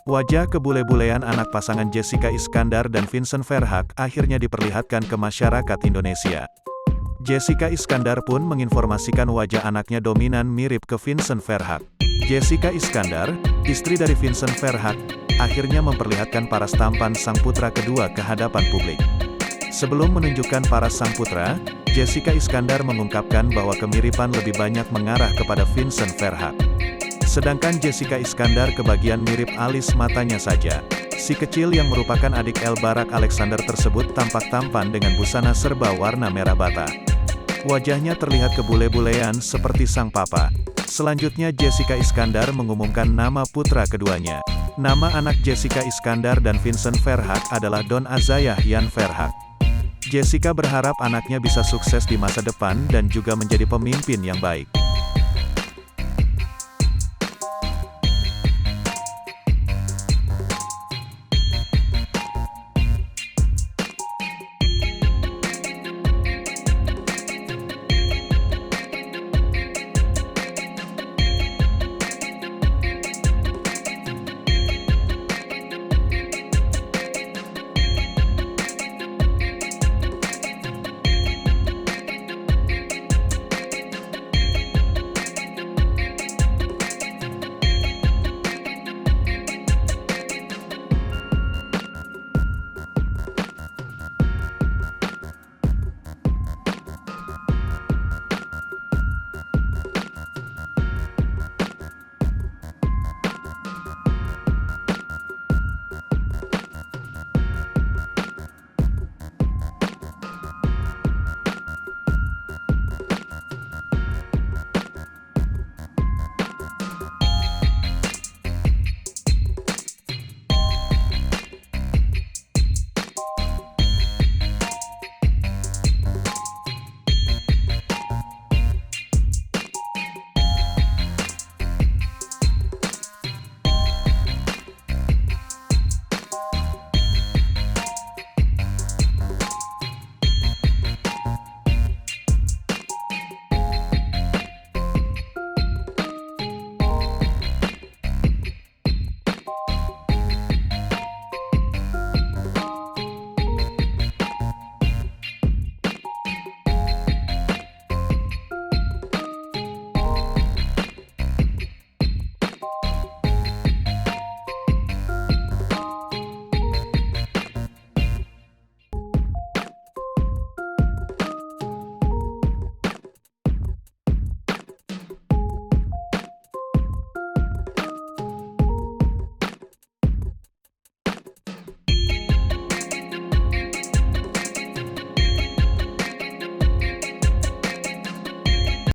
Wajah kebule-bulean anak pasangan Jessica Iskandar dan Vincent Verhaeghe akhirnya diperlihatkan ke masyarakat Indonesia. Jessica Iskandar pun menginformasikan wajah anaknya dominan mirip ke Vincent Verhaeghe. Jessica Iskandar, istri dari Vincent Verhaeghe, akhirnya memperlihatkan paras tampan sang putra kedua ke hadapan publik. Sebelum menunjukkan paras sang putra, Jessica Iskandar mengungkapkan bahwa kemiripan lebih banyak mengarah kepada Vincent Verhaeghe. Sedangkan Jessica Iskandar kebagian mirip alis matanya saja. Si kecil yang merupakan adik El Barak Alexander tersebut tampak tampan dengan busana serba warna merah bata. Wajahnya terlihat kebule-bulean seperti sang papa. Selanjutnya Jessica Iskandar mengumumkan nama putra keduanya. Nama anak Jessica Iskandar dan Vincent Verhaeghe adalah Don Azayah Yan Verhaeghe. Jessica berharap anaknya bisa sukses di masa depan dan juga menjadi pemimpin yang baik.